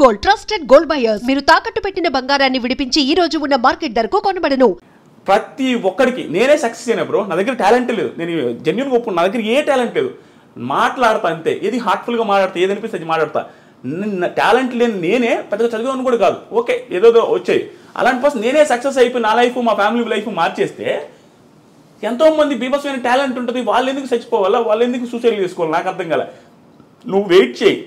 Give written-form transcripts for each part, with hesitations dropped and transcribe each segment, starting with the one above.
Gold trusted gold buyers మీరు తాకట్టు పెట్టిన బంగారాన్ని విడిపించి ఈ రోజు ఉన్న మార్కెట్ ధరకు కొనబడను. ప్రతి ఒక్కడికి నేనే సక్సెస్ అయినా బ్రో, నా దగ్గర టాలెంట్ లేదు, నేను జెన్యూన్గా ఒప్పుకున్నా, నా దగ్గర ఏ టాలెంట్ లేదు, మాట్లాడతా అంతే, ఏది హార్ట్ఫుల్గా మాట్లాడతా, ఏది అనిపిస్తే అది మాట్లాడతా. టాలెంట్ లేని నేనే పెద్దగా చదివాను కూడా కాదు, ఓకే ఏదో వచ్చాయి. అలాంటి పర్సన్ నేనే సక్సెస్ అయిపోయి నా లైఫ్ మా ఫ్యామిలీ లైఫ్ మార్చేస్తే ఎంతోమంది బీభత్సమైన టాలెంట్ ఉంటుంది, వాళ్ళు ఎందుకు చచ్చిపోవాలా, వాళ్ళు ఎందుకు సూసైడ్ చేసుకోవాలి, నాకు అర్థం కాలే. నువ్వు వెయిట్ చేయి.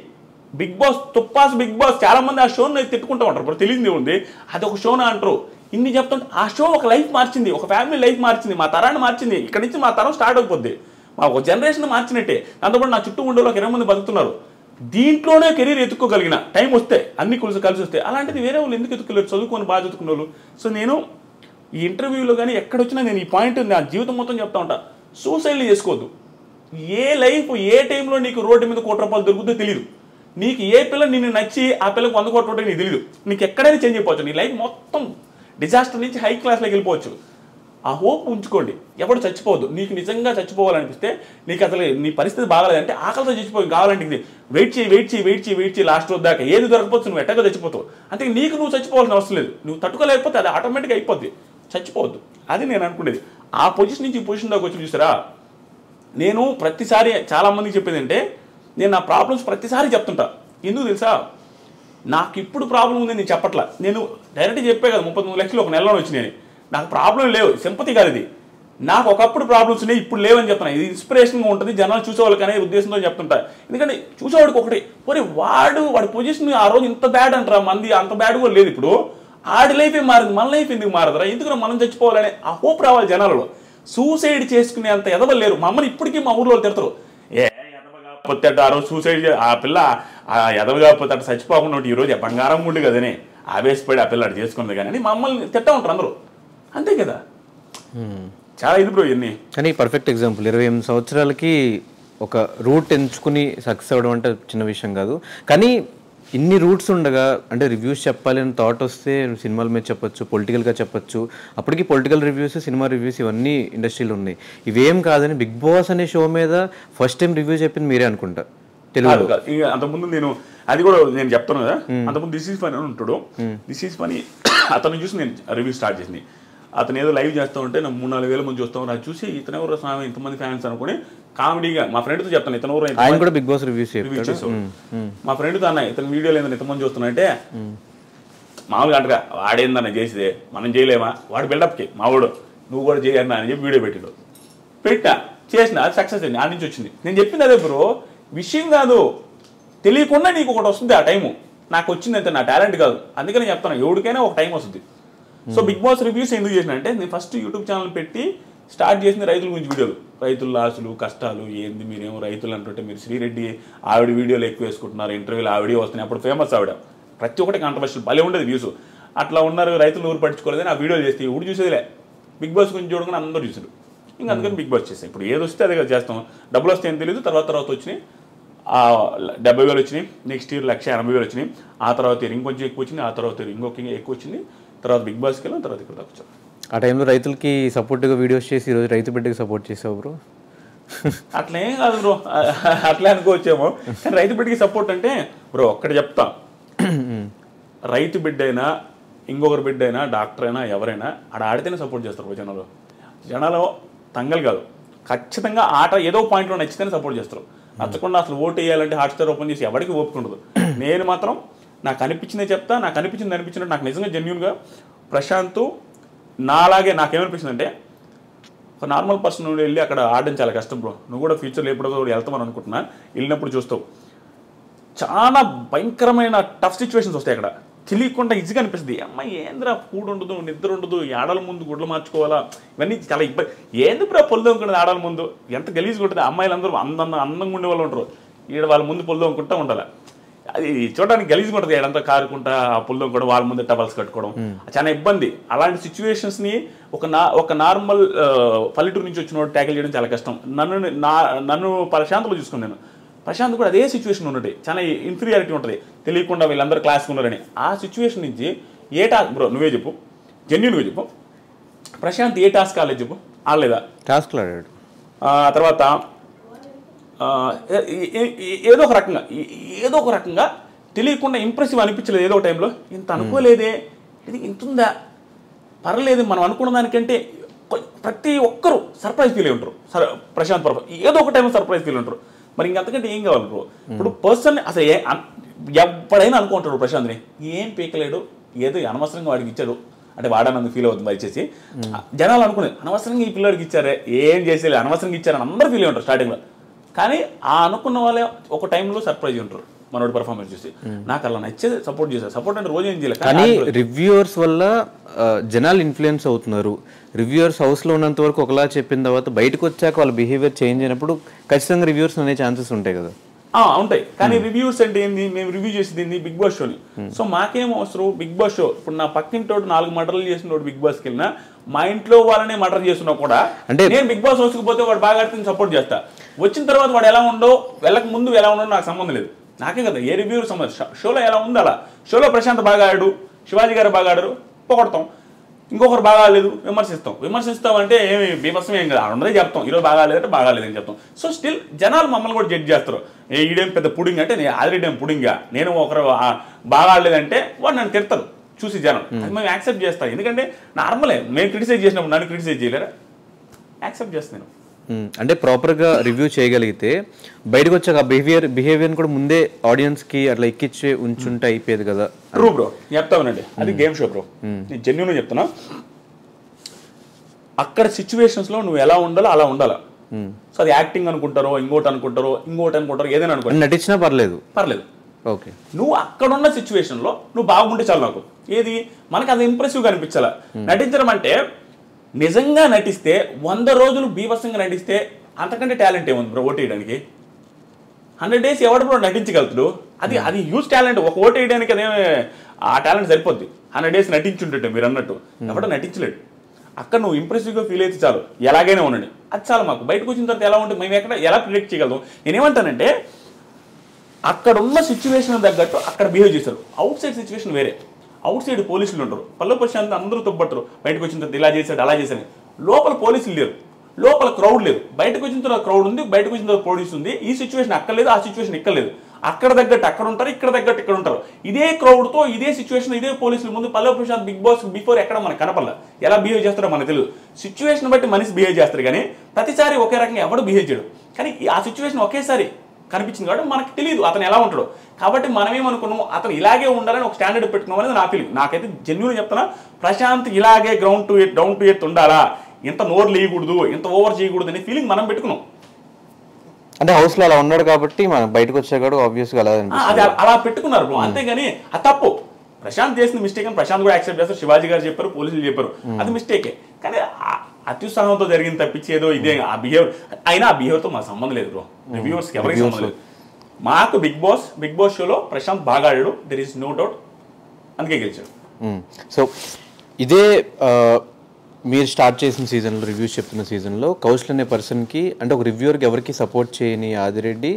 బిగ్ బాస్ తుప్పాస్ బిగ్ బాస్ చాలా మంది ఆ షోని తిట్టుకుంటూ ఉంటారు, ఇప్పుడు తెలియదు ఉంది అది ఒక షోనా అంటారు. ఇన్ని చెప్తుంటే ఆ షో ఒక లైఫ్ మార్చింది, ఒక ఫ్యామిలీ లైఫ్ మార్చింది, మా తరాన్ని మార్చింది. ఇక్కడ నుంచి మా తరం స్టార్ట్ అయిపోద్ది, మా ఒక జనరేషన్ మార్చినట్టే. దాంతోపాటు నా చుట్టూ ఉండే ఒక 20 మంది బతుకుతున్నారు. దీంట్లోనే కెరీర్ ఎత్తుక్కోగలిగిన టైం వస్తే అన్ని కలిసి వస్తే, అలాంటిది వేరే వాళ్ళు ఎందుకు ఎత్తుకోలేరు, చదువుకొని బాగా చదువుకున్న వాళ్ళు. సో నేను ఈ ఇంటర్వ్యూలో కానీ ఎక్కడొచ్చినా నేను ఈ పాయింట్ నా జీవితం మొత్తం చెప్తా ఉంటా, సూసైడ్లు చేసుకోవద్దు. ఏ లైఫ్ ఏ టైంలో నీకు రోడ్డు మీద ₹1 దొరుకుతుందో తెలియదు. నీకు ఏ పిల్ల నిన్ను నచ్చి ఆ పిల్లకి 100 కోట్లు నీకు తెలియదు. నీకు ఎక్కడైనా చేంజ్ అయిపోవచ్చు, నీ లైఫ్ మొత్తం డిజాస్టర్ నుంచి హై క్లాస్లోకి వెళ్ళిపోవచ్చు. ఆ హోప్ ఉంచుకోండి, ఎవడు చచ్చిపోవద్దు. నీకు నిజంగా చచ్చిపోవాలనిపిస్తే, నీకు అసలు నీ పరిస్థితి బాగాలేదంటే ఆకలితో చచ్చిపోయి కావాలంటే వెయిట్ చేయి లాస్ట్ రోజు దాకా ఏది దొరకపోవచ్చు, నువ్వు ఎట్టగా చచ్చిపోతావు. అంతే, నీకు నువ్వు చచ్చిపోవాల్సిన అవసరం లేదు. నువ్వు తట్టుకోలేకపోతే అది ఆటోమేటిక్గా అయిపోద్ది, చచ్చిపోవద్దు. అది నేను అనుకునేది. ఆ పొజిషన్ నుంచి ఈ పొజిషన్ దాకా వచ్చి చూసారా, నేను ప్రతిసారి చాలామందికి చెప్పేది అంటే, నేను నా ప్రాబ్లమ్స్ ప్రతిసారి చెప్తుంటా. ఎందుకు తెలుసా, నాకు ఇప్పుడు ప్రాబ్లం ఉంది నేను చెప్పట్లా. నేను డైరెక్ట్గా చెప్పే కదా 33 లక్షలు ఒక నెలలో వచ్చినాయి. నాకు ప్రాబ్లం లేవు, సింపతి కాదు ఇది. నాకు ఒకప్పుడు ప్రాబ్లమ్స్ ఉన్నాయి, ఇప్పుడు లేవని చెప్తున్నా. ఇది ఇన్స్పిరేషన్గా ఉంటుంది, జనాలు చూసేవాళ్ళకి అనే ఉద్దేశంతో చెప్తుంటా. ఎందుకంటే చూసేవాడికి ఒకటి, మరి వాడి పొజిషన్ ఆ రోజు ఇంత బ్యాడ్ అంటారా, మంది అంత బ్యాడ్ కూడా లేదు. ఇప్పుడు ఆడి లైఫే మారింది, మన లైఫ్ ఎందుకు మారదురా, ఎందుకు మనం చచ్చిపోవాలనే ఆ హోప్ రావాలి జనాలలో. సూసైడ్ చేసుకునే అంత ఎదవలు లేరు. మా అమ్మని ఇప్పటికీ మా ఊర్లో తిడతారు, ఎదవగాపోతే ఆ రోజు సూసైడ్ ఆ పిల్ల ఆ ఎదవగాపోతే అటు చచ్చిపోకుండా ఈ రోజు బంగారం ఉండి కదనే ఆవేశపడి ఆ పిల్ల అటు చేసుకుంది కానీ మా అమ్మల్ని తిట్టా ఉంటారు అందరూ. అంతే కదా, చాలా ఇది బ్రో ఇవన్నీ. కానీ పర్ఫెక్ట్ ఎగ్జాంపుల్, 28 సంవత్సరాలకి ఒక రూట్ ఎంచుకుని సక్సెస్ అవ్వడం అంటే చిన్న విషయం కాదు. కానీ ఇన్ని రూట్స్ ఉండగా, అంటే రివ్యూస్ చెప్పాలి అని థాట్ వస్తే సినిమాల మీద చెప్పొచ్చు, పొలిటికల్గా చెప్పొచ్చు. అప్పటికి పొలిటికల్ రివ్యూస్, సినిమా రివ్యూస్ ఇవన్నీ ఇండస్ట్రీలో ఉన్నాయి. ఇవేం కాదని బిగ్ బాస్ అనే షో మీద ఫస్ట్ టైం రివ్యూ చెప్పింది మీరే అనుకుంటా తెలుగు. అంతకుముందు నేను అది కూడా నేను చెప్తాను కదా, అంతకుముందు దిస్ ఈజ్ ఫనీ అని ఉంటాడు. దిస్ ఈజ్ ఫనీ అతను చూసి నేను రివ్యూ స్టార్ట్ చేసింది. అతను ఏదో లైవ్ చేస్తూ ఉంటే నాకు 3-4 వేల మంది చూస్తాం, అది చూసి ఇతను ఎవరు స్వామి ఇంతమంది ఫ్యాన్స్ అనుకుని కామెడీగా మా ఫ్రెండ్తో చెప్తాను, ఇతను ఎవరు ఆయన కూడా బిగ్ బాస్ రివ్యూ చేసావు. మా ఫ్రెండ్తో అన్న ఇతను వీడియోలు ఏందని ఇంతమంది చూస్తున్నా మామూలుగా అంటగా వాడేందన్న చేసేదే మనం చేయలేమా, వాడు బిల్డప్కి మావాడు నువ్వు కూడా చేయన్నా అని చెప్పి వీడియో పెట్టా చేసిన, అది సక్సెస్ అయింది. ఆ నుంచి వచ్చింది. నేను చెప్పింది అదే బ్రో, విషయం కాదు, తెలియకుండా నీకు ఒకటి వస్తుంది ఆ టైము. నాకు వచ్చింది అంతే, నా టాలెంట్ కాదు. అందుకని చెప్తాను, ఎవరికైనా ఒక టైం వస్తుంది. సో బిగ్ బాస్ రివ్యూస్ ఎందుకు చేసిన అంటే, నేను ఫస్ట్ యూట్యూబ్ ఛానల్ పెట్టి స్టార్ట్ చేసిన రైతుల గురించి వీడియోలు, రైతుల లాసులు కష్టాలు ఏంది, మీరేమో రైతులు అంటుంటే మీరు శ్రీరెడ్డి ఆవిడ వీడియోలు ఎక్కువ వేసుకుంటున్నారు, ఇంటర్వ్యూలు ఆవిడే వస్తున్నాయి, అప్పుడు ఫేమస్ ఆవిడ, ప్రతి ఒక్కటి కాంట్రవర్షియల్ భలే ఉండేది వ్యూస్. అట్లా ఉన్నారు, రైతులు ఊరు పట్టించుకోలేదని ఆ వీడియోలు చేస్తే ఊరు చూసేదిలే, బిగ్ బాస్ గురించి చూడకుండా అందరూ చూసారు. ఇంకా అందుకని బిగ్ బాస్ చేస్తాం. ఇప్పుడు ఏది వస్తే అదే చేస్తాం, డబ్బులు వస్తే ఏం తెలియదు. తర్వాత వచ్చినాయి 70,000 వచ్చినాయి, నెక్స్ట్ ఇయర్ 1,80,000 వచ్చినాయి, ఆ తర్వాత ఇంకొంచెం ఎక్కువ వచ్చింది, ఆ తర్వాత ఇంకొక ఎక్కువ వచ్చింది, తర్వాత బిగ్ బాస్కి వెళ్ళాం, తర్వాత ఇక్కడ దాకా వచ్చాం. ఆ టైంలో రైతులకి సపోర్ట్గా వీడియోస్ చేసి ఈరోజు రైతు బిడ్డకి సపోర్ట్ చేసావు బ్రో. అట్లేం కాదు బ్రో, అట్లే అనుకోవచ్చేమో. కానీ రైతు బిడ్డకి సపోర్ట్ అంటే బ్రో ఒక్కటి చెప్తా, రైతు బిడ్డ అయినా ఇంకొకరి బిడ్డ అయినా డాక్టర్ అయినా ఎవరైనా ఆడితేనే సపోర్ట్ చేస్తారు జనాలు తంగలు కాదు, ఖచ్చితంగా ఆట ఏదో పాయింట్లో నచ్చితేనే సపోర్ట్ చేస్తారు. నచ్చకుండా అసలు ఓటు వేయాలంటే హాట్స్టార్ ఓపెన్ చేసి ఎవరికి ఓపిక ఉండదు. నేను మాత్రం నాకు అనిపించిందే చెప్తా, నాకు అనిపించినట్టు నాకు నిజంగా జెన్యూన్గా ప్రశాంత్ నాలాగే నాకేమనిపించిందంటే, ఒక నార్మల్ పర్సన్ వెళ్ళి అక్కడ ఆడడం చాలా కష్టం బ్రో. నువ్వు కూడా ఫ్యూచర్లో ఎప్పుడో కూడా వెళ్తామని అనుకుంటున్నా, వెళ్ళినప్పుడు చూస్తావు చాలా భయంకరమైన టఫ్ సిచ్యువేషన్స్ వస్తాయి అక్కడ. తెలియకుండా ఈజీగా అనిపిస్తుంది, అమ్మాయి ఏంద్రా ఫుడ్ ఉండదు, నిద్ర ఉండదు, ఆడల ముందు గుడ్లు మార్చుకోవాలా, ఇవన్నీ చాలా ఇబ్బంది. ఏంది బ్రో పొల్లు అనుకుంటుంది ఆడల ముందు, ఎంత గలీజ్గా ఉంటుంది. అమ్మాయిలు అందరూ అందంగా ఉండే వాళ్ళు ఉంటారు, ఈడ వాళ్ళ ముందు పొల్లు అనుకుంటా ఉండాలి. అది చూడడానికి గలీజ్గా ఉంటుంది, ఏడంతా కారుకుంటా ఆ పొల్లు కూడా వాళ్ళ ముందు టవల్స్ కట్టుకోవడం చాలా ఇబ్బంది. అలాంటి సిచ్యువేషన్స్ని ఒక నార్మల్ పల్లెటూరు నుంచి వచ్చిన ట్యాకిల్ చేయడం చాలా కష్టం. నన్ను ప్రశాంత్లో చూసుకున్నాను, ప్రశాంత్ కూడా అదే సిచ్యువేషన్ ఉన్నది, చాలా ఇన్ఫీరియారిటీ ఉంటుంది, తెలియకుండా వీళ్ళందరూ క్లాస్కి ఉన్నారని. ఆ సిచ్యువేషన్ నుంచి ఏ టాస్క్ బ్రో నువ్వే చెప్పు, జెన్యూన్గా చెప్పు, ప్రశాంత్ ఏ టాస్క్ ఆడలేదు చెప్పు, ఆడలేదా? టాస్క్లు ఆడాడు. తర్వాత ఏదో ఒక రకంగా తెలియకుండా ఇంప్రెసివ్ అనిపించలేదు ఏదో టైంలో. ఇంత అనుకోలేదే, ఇది ఇంత ఉందా, పర్లేదు మనం అనుకున్న దానికంటే. ప్రతి ఒక్కరు సర్ప్రైజ్ ఫీల్ అయి ఉంటారు. ప్రశాంత్ పర్వ ఏదో ఒక టైంలో సర్ప్రైజ్ ఫీల్ ఉంటారు. మరి ఇంకంతకంటే ఏం కావాలి బ్రో? ఇప్పుడు పర్సన్ అసలు ఎప్పుడైనా అనుకుంటాడు ప్రశాంత్ని ఏం పీకలేడు, ఏదో అనవసరంగా వాడికి ఇచ్చాడు అంటే వాడనందుకు ఫీల్ అవుతుంది వచ్చేసి. జనాలు అనుకునేది అనవసరంగా ఈ పిల్లడికి ఇచ్చారే, ఏం చేసేది అనవసరంగా ఇచ్చారని అందరూ ఫీల్ అయి ఉంటారు స్టార్టింగ్లో. కానీ ఆ అనుకున్న వాళ్ళే ఒక టైంలో సర్ప్రైజ్ ఉంటారు మనోడి పర్ఫార్మెన్స్ చూసి. నాకు అలా నచ్చేది సపోర్ట్ చేశారు. సపోర్ట్ అంటే రోజు ఏం చేయలేదు, కానీ రివ్యూవర్స్ వల్ల జనాలు ఇన్ఫ్లుయెన్స్ అవుతున్నారు. రివ్యూవర్స్ హౌస్లో ఉన్నంత వరకు ఒకలా చెప్పిన తర్వాత బయటకు వచ్చాక వాళ్ళ బిహేవియర్ చేంజ్ అయినప్పుడు ఖచ్చితంగా రివ్యూవర్స్ అనే ఛాన్సెస్ ఉంటాయి కదా. ఉంటాయి. కానీ రివ్యూస్ అంటే ఏంది, మేము రివ్యూ చేసింది బిగ్ బాస్ షోని. సో మాకేం అవసరం బిగ్ బాస్ షో. ఇప్పుడు నా పక్కింటోడు 4 మర్డర్లు చేసిన బిగ్ బాస్కి వెళ్ళినా, మా ఇంట్లో వాళ్ళనే మర్డర్ చేస్తున్నా కూడా అంటే నేను బిగ్ బాస్ హౌస్కి పోతే వాడు బాగా ఆడితే సపోర్ట్ చేస్తా. వచ్చిన తర్వాత వాడు ఎలా ఉండో, వెళ్ళక ముందు ఎలా ఉండో నాకు సంబంధం లేదు. నాకే కదా ఏ రివ్యూర్ సంబంధం. షోలో ఎలా ఉంది అలా. షోలో ప్రశాంత్ బాగా ఆడాడు, శివాజీ గారు బాగా ఆడారు, పొగడతాం. ఇంకొకరు బాగా ఆడలేదు విమర్శిస్తాం అంటే ఏమి బీభత్సం ఏం కదా, అందరే చెప్తాం ఈరోజు బాగా లేదంటే బాగా లేదని చెప్తాం. సో స్టిల్ జనాలు మమ్మల్ని కూడా జడ్జ్ చేస్తారు. ఈడేం పెద్ద పుడింగ్ అంటే నేను ఆల్రెడీ ఏం పుడింగా, నేను ఒకరు బాగా ఆడలేదంటే వాడు నన్ను తిడతారు చూసి జనం. అది మేము యాక్సెప్ట్ చేస్తాం. ఎందుకంటే నార్మలే, మేము క్రిటిసైజ్ చేసినప్పుడు నన్ను క్రిటిసైజ్ చేయలేరా, యాక్సెప్ట్ చేస్తాను. అంటే ప్రాపర్గా రివ్యూ చేయగలిగితే బయటకు వచ్చాక బిహేవియర్ కూడా ముందే ఆడియన్స్కి అట్లా ఎక్కించి ఉంచుంటే అయిపోయేది కదా. ట్రూ బ్రో, చెప్తామనండి, అది గేమ్ షో బ్రో. నేను జెన్యూన్గా చెప్తున్నా. అక్కడ సిచ్యువేషన్స్లో నువ్వు ఎలా ఉండాలో అలా ఉండాలా. సో అది యాక్టింగ్ అనుకుంటారో, ఇంకోటి అనుకుంటారో, ఏదైనా అనుకుంటారు, నటించినా పర్లేదు. ఓకే, నువ్వు అక్కడున్న సిచ్యువేషన్లో నువ్వు బాగుంటే చాలు. నాకు ఏది మనకు అది ఇంప్రెసివ్గా అనిపించాలా. నటించడం అంటే నిజంగా నటిస్తే 100 రోజులు బీభత్సంగా నటిస్తే అంతకంటే టాలెంట్ ఏముంది బ్రో ఓటు వేయడానికి. 100 days ఎవడు బ్రో నటించగలుగుతాడు. అది హ్యూజ్ టాలెంట్. ఒక ఓటు వేయడానికి అదే ఆ టాలెంట్ సరిపోద్ది. 100 days నటించుంటే మీరు అన్నట్టు ఎవడో నటించలేడు. అక్కడ నువ్వు ఇంప్రెసివ్గా ఫీల్ అయితే చాలు, ఎలాగైనా ఉండండి, అది చాలు మాకు. బయటకు వచ్చిన తర్వాత ఎలా ఉంటుంది మేము ఎక్కడ ఎలా ప్రిడిక్ట్ చేయగలం. నేనేమంటానంటే అక్కడ ఉన్న సిచ్యువేషన్ తగ్గట్టు అక్కడ బిహేవ్ చేశారు. అవుట్ సైడ్ సిచ్యువేషన్ వేరే. అవుట్ సైడ్ పోలీసులు ఉంటారు, పల్లె ప్రశాంత్ అందరూ తొబ్బట్టరు. బయటకు వచ్చిన తర్వాత ఇలా చేశాడు అలా చేశాడు. లోపల పోలీసులు లేరు, లోపల క్రౌడ్ లేదు. బయటకు వచ్చిన తర్వాత క్రౌడ్ ఉంది, బయటకు వచ్చిన తర్వాత పోలీసు ఉంది. ఈ సిచ్యువేషన్ అక్కడ లేదు, ఆ సిచ్యువేషన్ ఇక్కడ లేదు. అక్కడ తగ్గట్టు అక్కడ ఉంటారు, ఇక్కడ తగ్గట్టు ఇక్కడ ఉంటారు. ఇదే క్రౌడ్తో ఇదే సిచ్యువేషన్ ఇదే పోలీసుల ముందు పల్లె ప్రశాంత్ బిగ్ బాస్ బిఫోర్ ఎక్కడ మనకు కనపడలే. ఎలా బిహేవ్ చేస్తారో మనకు తెలియదు. సిచ్యువేషన్ బట్టి మనిషి బిహేవ్ చేస్తారు, కానీ ప్రతిసారి ఒకే రకంగా ఎవడు బిహేవ్ చేయడు. కానీ ఆ సిచ్యువేషన్ ఒకేసారి కనిపించింది కాబట్టి మనకు తెలియదు అతను ఎలా ఉంటాడో. కాబట్టి మనమేమనుకున్నాము అతను ఇలాగే ఉండాలని ఒక స్టాండర్డ్ పెట్టుకున్నాం అనేది నా ఫీలింగ్. నాకైతే జెన్యూన్ చెప్తున్నా, ప్రశాంత్ ఇలాగే ground to earth down to earth ఉండాలా, ఇంత నోరు లేయకూడదు, ఇంత ఓవర్ చేయకూడదు అనే ఫీలింగ్ మనం పెట్టుకున్నాం. అంటే హౌస్ లో అలా ఉన్నాడు కాబట్టి మనం బయటకు వచ్చాడు ఆబ్వియస్గా అలా పెట్టుకున్నారు బ్రో. అంతేగాని అది తప్పు. ప్రశాంత్ చేసిన మిస్టేక్ అని ప్రశాంత్ కూడా యాక్సెప్ట్ చేస్తారు. శివాజీ గారు చెప్పారు, పోలీసులు చెప్పారు, అది మిస్టేకే. కానీ అత్యుత్సాహంతో జరిగింది తప్పించి ఏదో ఇదే ఆ బిహేవియర్ అయినా ఆ బిహేవియర్తో మాకు సంబంధం లేదు బ్రో. రివ్యూవర్స్కి ఎవరికి సంబంధం లేదు. మాకు బిగ్ బాస్ షోలో ప్రశాంత్ బాగా ఆడాడు, దెర్ ఈస్ నో డౌట్, అందుకే గెలిచాడు. సో ఇదే మీరు స్టార్ట్ చేసిన సీజన్లో రివ్యూస్ చెప్తున్న సీజన్లో కౌశల్ అనే పర్సన్కి అంటే ఒక రివ్యూవర్కి ఎవరికి సపోర్ట్ చేయని ఆదిరెడ్డి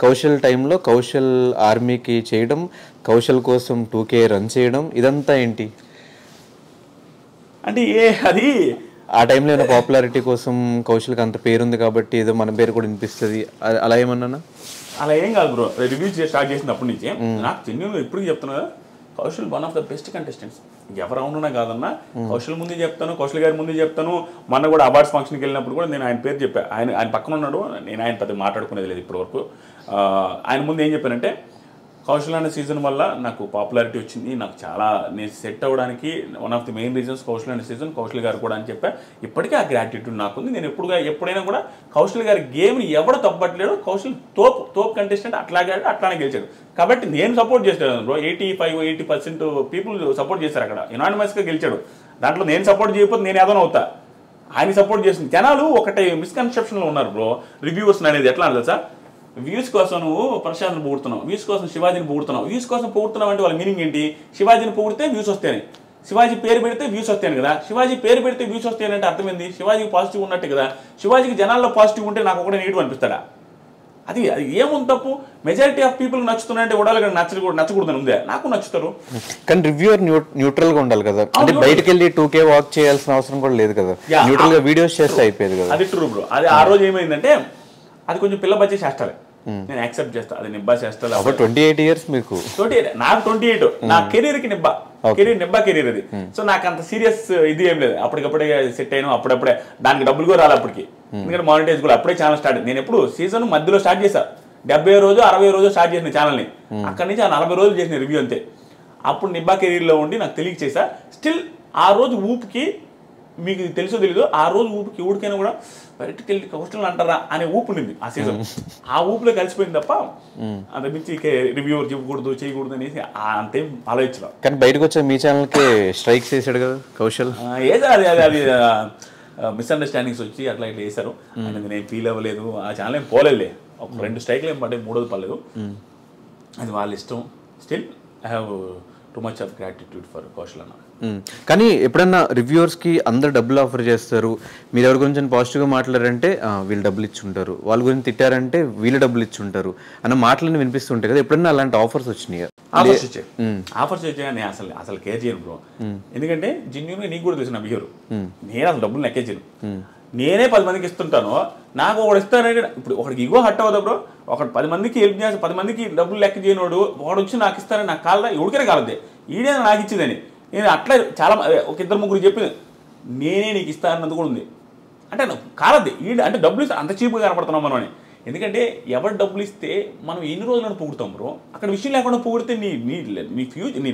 కౌశల్ టైంలో కౌశల్ ఆర్మీకి చేయడం, కౌశల్ కోసం 2K రన్ చేయడం, ఇదంతా ఏంటి అంటే అది ఆ టైంలో ఏమైనా పాపులారిటీ కోసం కౌశల్కి అంత పేరుంది కాబట్టి ఏదో మన పేరు కూడా వినిపిస్తుంది అలా ఏమన్నా? అలా ఏం కాదు బ్రో. రివ్యూస్ స్టార్ట్ చేసినప్పటి నుంచి నాకు జెన్యూన్గా ఇప్పుడు చెప్తున్నా, Kaushal one of the best contestants. ఎవరు అవునున్నా కాదన్నా కౌశల్ ముందే చెప్తాను, కౌశల్ గారి ముందే చెప్తాను. మొన్న కూడా అవార్డ్స్ ఫంక్షన్కి వెళ్ళినప్పుడు కూడా నేను ఆయన పేరు చెప్పాను. ఆయన పక్కన ఉన్నాడు, నేను ఆయన పెద్ద మాట్లాడుకునేది లేదు ఇప్పటివరకు. ఆయన ముందు ఏం చెప్పానంటే, కౌశల్ అనే సీజన్ వల్ల నాకు పాపులారిటీ వచ్చింది, నాకు చాలా నేను సెట్ అవ్వడానికి one of the main reasons Kaushal అనే సీజన్, కౌశల్ గారు కూడా అని చెప్పా. ఇప్పటికీ ఆ గ్రాటిట్యూడ్ నాకుంది. నేను ఎప్పుడైనా కూడా కౌశల్ గారి గేమ్ని ఎవడు తప్పట్లేడు. కౌశల్ తోపు కంటెస్టెంట్, అట్లానే గెలిచాడు. కాబట్టి నేను సపోర్ట్ చేస్తాను బ్రో. 85-80% పీపుల్ సపోర్ట్ చేశారు అక్కడ, యునానిమస్గా గెలిచాడు. దాంట్లో నేను సపోర్ట్ చేయకపోతే నేను ఏదైనా అవుతా. ఆయన సపోర్ట్ చేసింది. జనాలు ఒకటి మిస్కన్సెప్షన్లో ఉన్నారు బ్రో. రివ్యూవర్స్ అనేది ఎట్లా అంటే తెలుసా, వ్యూస్ కోసం నువ్వు ప్రశాంత్ని పొగుడుతున్నావు, వ్యూస్ కోసం శివాజీని పొగుడుతున్నావు. వ్యూస్ కోసం పొగుడుతున్నావు అంటే వాళ్ళ మీనింగ్ ఏంటి? శివాజీని పొగిడితే వ్యూస్ వస్తాయని, శివాజీ పేరు పెడితే వ్యూస్ వస్తాయని కదా. శివాజీ పేరు పెడితే వ్యూస్ వస్తాయని అర్థమైంది శివాజీకి పాజిటివ్ ఉన్నట్టే కదా. శివాజీకి జనాల్లో పాజిటివ్ ఉంటే నాకు ఒకటే నెగిటివ్ అనిపిస్తాడా? అది ఏముంది తప్పు? మెజారిటీ ఆఫ్ పీపుల్ నచ్చుతున్నాయంటే ఉడాలి నచ్చకూడదని ఉందే. నాకు నచ్చుతారు. కానీ రివ్యూవర్ న్యూట్రల్ గా ఉండాలి కదా. అంటే బయటకు వెళ్ళి 2K వాక్ చేయాల్సిన అవసరం కూడా లేదు కదా. న్యూట్రల్ గా వీడియోస్ చేస్తే అయిపోయేది కదా. అది ట్రూ బ్రో. అది ఆ రోజు ఏమైందంటే అది కొంచెం పిల్ల బచ్చే చేస్తాలే. నేను యాక్సెప్ట్ చేస్తా, అది నిబ్బా చేస్తా. 28 years మీకు 28, నాకు 28, నా కెరీర్ కి నిబ్బా కెరీర్ అది. సో నాకు అంత సీరియస్ ఇది ఏం లేదు, అప్పటికప్పుడే సెట్ అయినా అప్పుడప్పుడే దానికి డబ్బులు కూడా రాలి అప్పటికి, ఎందుకంటే మానిటైజ్ కూడా అప్పుడే ఛానల్ స్టార్ట్. నేను ఎప్పుడు సీజన్ మధ్యలో స్టార్ట్ చేశా, 70 రోజు 60 రోజు స్టార్ట్ చేసిన ఛానల్ని, అక్కడి నుంచి 40 రోజులు చేసిన రివ్యూ అంతే. అప్పుడు నిబ్బా కెరీర్లో ఉండి నాకు తెలియక చేశా. స్టిల్ ఆ రోజు ఊపుకి, మీకు తెలుసో తెలీదు, ఆ రోజు ఊపికి ఊడికైనా కూడా బయటకు వెళ్ళి కౌస్టల్ అంటారా అనే ఊపు ఉండింది ఆ సీజన్. ఆ ఊపులో కలిసిపోయింది తప్ప అంత మించి రివ్యూ చెప్పకూడదు చేయకూడదు అనేసి అంతేం ఆలోచించడం. కానీ బయటకు వచ్చే మీ ఛానల్కి స్ట్రైక్స్ చేశాడు కదా కౌశల్. ఏదో అది అది మిస్అండర్స్టాండింగ్స్ వచ్చి అట్లా ఇట్లా వేశారు. నేను ఫీల్ అవ్వలేదు, ఆ ఛానల్ ఏం పోలేదులే, ఒక 2 స్ట్రైక్లు ఏం పడ్డాయి, 3ది పర్లేదు, అది వాళ్ళ ఇష్టం. Still I have too much of gratitude for Kaushal అన్న. కానీ ఎప్పుడన్నా రివ్యూవర్స్కి అందరు డబ్బులు ఆఫర్ చేస్తారు, మీరు ఎవరి గురించి పాజిటివ్గా మాట్లాడారంటే వీళ్ళు డబ్బులు ఇచ్చుంటారు, వాళ్ళ గురించి తిట్టారంటే వీళ్ళు డబ్బులు ఇచ్చుంటారు అన్న మాటలను వినిపిస్తుంటాయి కదా, ఎప్పుడన్నా అలాంటి ఆఫర్స్ వచ్చినాయి? ఆఫర్స్ వచ్చాయి నేను అసలు కేర్ చేయను బ్రో, ఎందుకంటే జెన్యూన్గా నీకు కూడా తెలిసిన బిహేవియర్, నేను అసలు డబ్బులు లెక్కే చేయను. నేనే 10 మందికి ఇస్తుంటాను, నాకు ఒకడు ఇస్తానంటే ఇప్పుడు ఒకడికి ఇగో హట్ అవుతా బ్రో, ఒకటి 10 మందికి హెల్ప్ చేసి 10 మందికి డబ్బులు లెక్క చేయనోడు వాడు వచ్చి నాకు ఇస్తానని నాకు కాలదా, ఎవరికైనా కాలదే, ఈడే నాకు ఇచ్చేదని. నేను అట్లా చాలా ఒక 2-3 చెప్పి నేనే నీకు ఇస్తానన్నది కూడా ఉంది, అంటే కాలద్ది ఈడ, అంటే డబ్బులు ఇస్తే అంత చీప్గా కనపడుతున్నాం మనం అని. ఎందుకంటే ఎవరు డబ్బులు ఇస్తే మనం ఎన్ని రోజులను పొగుడుతాం బ్రో, అక్కడ విషయం లేకుండా పొగిడితే నీ ఫ్యూచర్ నీ